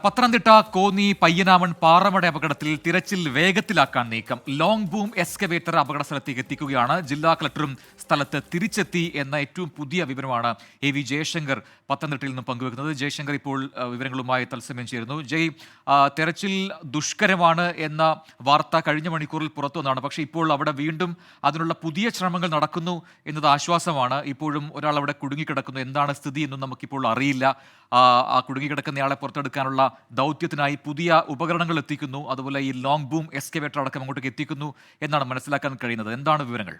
പത്തനംതിട്ട കോന്നി പയ്യനാമൺ പാറമട അപകടത്തിൽ തിരച്ചിൽ വേഗത്തിലാക്കാൻ നീക്കം. ലോങ് ബൂം എക്സ്കവേറ്റർ അപകട സ്ഥലത്തേക്ക് എത്തിക്കുകയാണ്. ജില്ലാ കളക്ടറും സ്ഥലത്ത് തിരിച്ചെത്തി എന്ന ഏറ്റവും പുതിയ വിവരമാണ് എ വി ജയശങ്കർ പത്തനംതിട്ടയിൽ നിന്നും പങ്കുവെക്കുന്നത്. ജയശങ്കർ ഇപ്പോൾ വിവരങ്ങളുമായി തത്സമയം ചേരുന്നു. തെരച്ചിൽ ദുഷ്കരമാണ് എന്ന വാർത്ത കഴിഞ്ഞ മണിക്കൂറിൽ പുറത്തു വന്നതാണ്. പക്ഷേ ഇപ്പോൾ അവിടെ വീണ്ടും അതിനുള്ള പുതിയ ശ്രമങ്ങൾ നടക്കുന്നു എന്നത് ആശ്വാസമാണ്. ഇപ്പോഴും ഒരാൾ അവിടെ കുടുങ്ങിക്കിടക്കുന്നു. എന്താണ് സ്ഥിതി എന്നും നമുക്കിപ്പോൾ അറിയില്ല. ആ കുടുങ്ങിക്കിടക്കുന്നയാളെ പുറത്തെടുക്കാനുള്ള ദൗത്യത്തിനായി പുതിയ ഉപകരണങ്ങൾ എത്തിക്കുന്നു. അതുപോലെ ഈ ലോങ് ബൂം എക്സ്കവേറ്റർ അടക്കം അങ്ങോട്ടേക്ക് എത്തിക്കുന്നു എന്നാണ് മനസ്സിലാക്കാൻ കഴിയുന്നത്. എന്താണ് വിവരങ്ങൾ?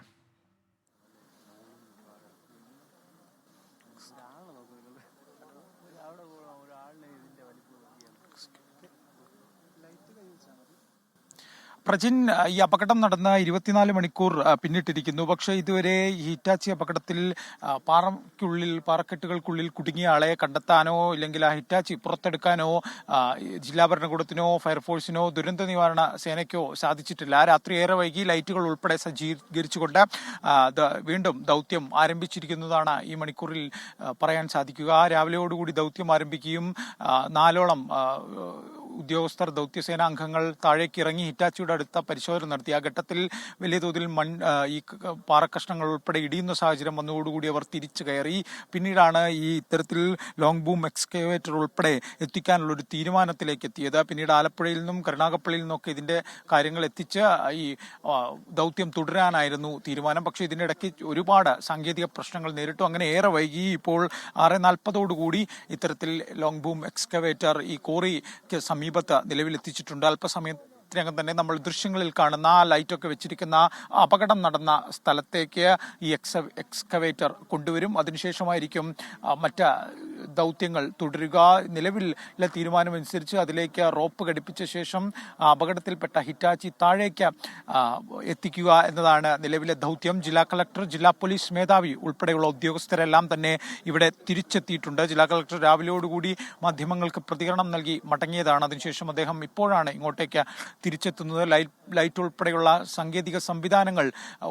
പ്രജിൻ, ഈ അപകടം നടന്ന 24 മണിക്കൂർ പിന്നിട്ടിരിക്കുന്നു. പക്ഷേ ഇതുവരെ ഈ ഹിറ്റാച്ചി അപകടത്തിൽ പാറക്കെട്ടുകൾക്കുള്ളിൽ കുടുങ്ങിയ ആളെ കണ്ടെത്താനോ ഇല്ലെങ്കിൽ ആ ഹിറ്റാച്ചി പുറത്തെടുക്കാനോ ജില്ലാ ഭരണകൂടത്തിനോ ഫയർഫോഴ്സിനോ ദുരന്ത നിവാരണ സേനയ്ക്കോ സാധിച്ചിട്ടില്ല. രാത്രി ഏറെ വൈകി ലൈറ്റുകൾ ഉൾപ്പെടെ സജ്ജീകരിച്ചുകൊണ്ട് വീണ്ടും ദൗത്യം ആരംഭിച്ചിരിക്കുന്നതാണ് ഈ മണിക്കൂറിൽ പറയാൻ സാധിക്കുക. രാവിലെയോടുകൂടി ദൗത്യം ആരംഭിക്കുകയും 4ഓളം ഉദ്യോഗസ്ഥർ ദൗത്യസേനാ അംഗങ്ങൾ താഴേക്ക് ഇറങ്ങി ഹിറ്റാച്ചിയുടെ അടുത്ത പരിശോധന നടത്തി. ആ ഘട്ടത്തിൽ വലിയ തോതിൽ ഈ പാറക്കഷ്ണങ്ങൾ ഉൾപ്പെടെ ഇടിയുന്ന സാഹചര്യം വന്നതോടുകൂടി അവർ തിരിച്ചു കയറി. പിന്നീടാണ് ഈ ഇത്തരത്തിൽ ലോങ് ബൂം എക്സ്കവേറ്റർ ഉൾപ്പെടെ എത്തിക്കാനുള്ള ഒരു തീരുമാനത്തിലേക്ക് എത്തിയത്. പിന്നീട് ആലപ്പുഴയിൽ നിന്നും കരുനാഗപ്പള്ളിയിൽ നിന്നൊക്കെ ഇതിന്റെ കാര്യങ്ങൾ എത്തിച്ച് ഈ ദൗത്യം തുടരാനായിരുന്നു തീരുമാനം. പക്ഷേ ഇതിനിടയ്ക്ക് ഒരുപാട് സാങ്കേതിക പ്രശ്നങ്ങൾ നേരിട്ടു. അങ്ങനെ ഏറെ വൈകി ഇപ്പോൾ 6:40 ഇത്തരത്തിൽ ലോങ് ബൂം എക്സ്കവേറ്റർ ഈ കോറിക്ക് സമീപത്ത് നിലവിലെത്തിച്ചിട്ടുണ്ട്. അല്പസമയത്തിനകം തന്നെ നമ്മൾ ദൃശ്യങ്ങളിൽ കാണുന്ന ലൈറ്റൊക്കെ വെച്ചിരിക്കുന്ന അപകടം നടന്ന സ്ഥലത്തേക്ക് ഈ എക്സ്കവേറ്റർ കൊണ്ടുവരും. അതിനുശേഷമായിരിക്കും മറ്റ് ദൗത്യങ്ങൾ തുടരുക. നിലവിലെ തീരുമാനമനുസരിച്ച് അതിലേക്ക് റോപ്പ് ഘടിപ്പിച്ച ശേഷം അപകടത്തിൽപ്പെട്ട ഹിറ്റാച്ചി താഴേക്ക് എത്തിക്കുക എന്നതാണ് നിലവിലെ ദൗത്യം. ജില്ലാ കളക്ടർ, ജില്ലാ പോലീസ് മേധാവി ഉൾപ്പെടെയുള്ള ഉദ്യോഗസ്ഥരെല്ലാം തന്നെ ഇവിടെ തിരിച്ചെത്തിയിട്ടുണ്ട്. ജില്ലാ കളക്ടർ രാവിലെയോടുകൂടി മാധ്യമങ്ങൾക്ക് പ്രതികരണം നൽകി മടങ്ങിയതാണ്. അതിനുശേഷം അദ്ദേഹം ഇപ്പോഴാണ് ഇങ്ങോട്ടേക്ക് തിരിച്ചെത്തുന്നത്. ലൈറ്റ് ഉൾപ്പെടെയുള്ള സാങ്കേതിക സംവിധാനങ്ങൾ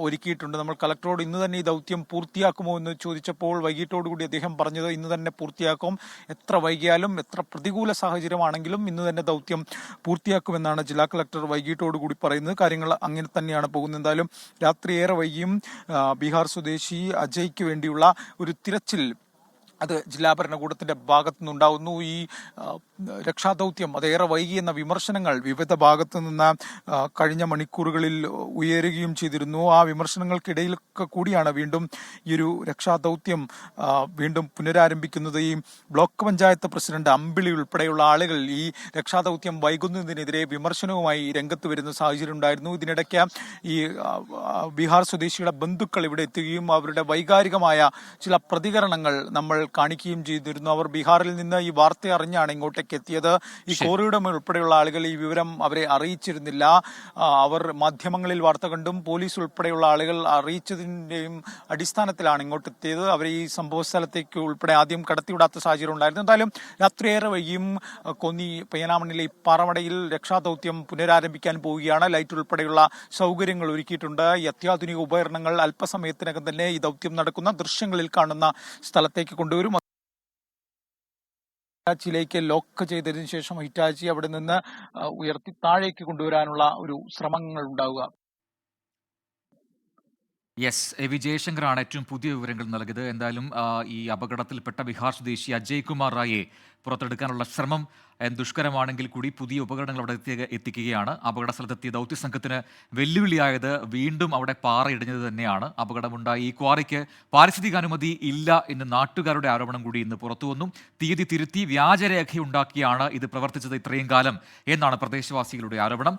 ഒരുക്കിയിട്ടുണ്ട്. നമ്മൾ കളക്ടറോട് ഇന്ന് തന്നെ ഈ ദൗത്യം പൂർത്തിയാക്കുമോ എന്ന് ചോദിച്ചപ്പോൾ വൈകിട്ടോടുകൂടി അദ്ദേഹം പറഞ്ഞത് ഇന്ന് തന്നെ പൂർത്തിയാക്കും, എത്ര വൈകിയാലും എത്ര പ്രതികൂല സാഹചര്യമാണെങ്കിലും ഇന്ന് തന്നെ ദൗത്യം പൂർത്തിയാക്കുമെന്നാണ് ജില്ലാ കളക്ടർ വൈകിട്ടോടുകൂടി പറയുന്നത്. കാര്യങ്ങൾ അങ്ങനെ തന്നെയാണ് പോകുന്നത്. എന്തായാലും രാത്രി ഏറെ വൈകിയും ബീഹാർ സ്വദേശി അജയ്ക്ക് വേണ്ടിയുള്ള ഒരു തിരച്ചിൽ അത് ജില്ലാ ഭരണകൂടത്തിന്റെ ഭാഗത്തു നിന്നുണ്ടാകുന്നു. ഈ രക്ഷാദൗത്യം അതേറെ വൈകി എന്ന വിമർശനങ്ങൾ വിവിധ ഭാഗത്തു നിന്ന് കഴിഞ്ഞ മണിക്കൂറുകളിൽ ഉയരുകയും ചെയ്തിരുന്നു. ആ വിമർശനങ്ങൾക്കിടയിലൊക്കെ കൂടിയാണ് വീണ്ടും ഈ ഒരു രക്ഷാദൗത്യം വീണ്ടും പുനരാരംഭിക്കുന്നത്. ഈ ബ്ലോക്ക് പഞ്ചായത്ത് പ്രസിഡന്റ് അമ്പിളി ഉൾപ്പെടെയുള്ള ആളുകൾ ഈ രക്ഷാദൗത്യം വൈകുന്നതിനെതിരെ വിമർശനവുമായി രംഗത്ത് വരുന്ന സാഹചര്യം ഉണ്ടായിരുന്നു. ഇതിനിടയ്ക്ക് ഈ ബീഹാർ സ്വദേശിയുടെ ബന്ധുക്കൾ ഇവിടെ എത്തുകയും അവരുടെ വൈകാരികമായ ചില പ്രതികരണങ്ങൾ നമ്മൾ കാണിക്കുകയും ചെയ്തിരുന്നു. അവർ ബീഹാറിൽ നിന്ന് ഈ വാർത്ത അറിഞ്ഞാണ് ഇങ്ങോട്ടേക്ക് എത്തിയത്. ഈ കോറിയുടെ ഉൾപ്പെടെയുള്ള ആളുകൾ ഈ വിവരം അവരെ അറിയിച്ചിരുന്നില്ല. അവർ മാധ്യമങ്ങളിൽ വാർത്ത കണ്ടും പോലീസ് ഉൾപ്പെടെയുള്ള ആളുകൾ അറിയിച്ചതിന്റെയും അടിസ്ഥാനത്തിലാണ് ഇങ്ങോട്ട് എത്തിയത്. അവർ ഈ സംഭവ സ്ഥലത്തേക്ക് ഉൾപ്പെടെ ആദ്യം കടത്തിവിടാത്ത സാഹചര്യം ഉണ്ടായിരുന്നു. എന്തായാലും രാത്രിയേറെ വൈകിയും കോന്നി പയ്യനാമണ്ണിലെ ഈ പാറമടയിൽ രക്ഷാദൗത്യം പുനരാരംഭിക്കാൻ പോവുകയാണ്. ലൈറ്റ് ഉൾപ്പെടെയുള്ള സൗകര്യങ്ങൾ ഒരുക്കിയിട്ടുണ്ട്. ഈ അത്യാധുനിക ഉപകരണങ്ങൾ അല്പസമയത്തിനകം തന്നെ ഈ ദൗത്യം നടക്കുന്ന ദൃശ്യങ്ങളിൽ കാണുന്ന സ്ഥലത്തേക്ക് കൊണ്ടുവരും. ഹിറ്റാച്ചിയിലേക്ക് ലോക്ക് ചെയ്തതിനു ശേഷം ഹിറ്റാച്ചി അവിടെ നിന്ന് ഉയർത്തി താഴേക്ക് കൊണ്ടുവരാനുള്ള ഒരു ശ്രമങ്ങൾ ഉണ്ടാവുക. എ വി ജയശങ്കറാണ് ഏറ്റവും പുതിയ വിവരങ്ങൾ നൽകിയത്. എന്തായാലും ഈ അപകടത്തിൽപ്പെട്ട ബീഹാർ സ്വദേശി അജയ് കുമാർ റായെ പുറത്തെടുക്കാനുള്ള ശ്രമം ദുഷ്കരമാണെങ്കിൽ കൂടി പുതിയ ഉപകരണങ്ങൾ അവിടെ എത്തിക്കുകയാണ്. അപകട സ്ഥലത്തെത്തിയ ദൗത്യസംഘത്തിന് വെല്ലുവിളിയായത് വീണ്ടും അവിടെ പാറ ഇടിഞ്ഞത് തന്നെയാണ്. അപകടമുണ്ടായി ഈ ക്വാറിക്ക് പാരിസ്ഥിതിക അനുമതി ഇല്ല എന്ന് നാട്ടുകാരുടെ ആരോപണം കൂടി ഇന്ന് പുറത്തു വന്നു. തീയതി തിരുത്തി വ്യാജരേഖയുണ്ടാക്കിയാണ് ഇത് പ്രവർത്തിച്ചത് ഇത്രയും കാലം എന്നാണ് പ്രദേശവാസികളുടെ ആരോപണം.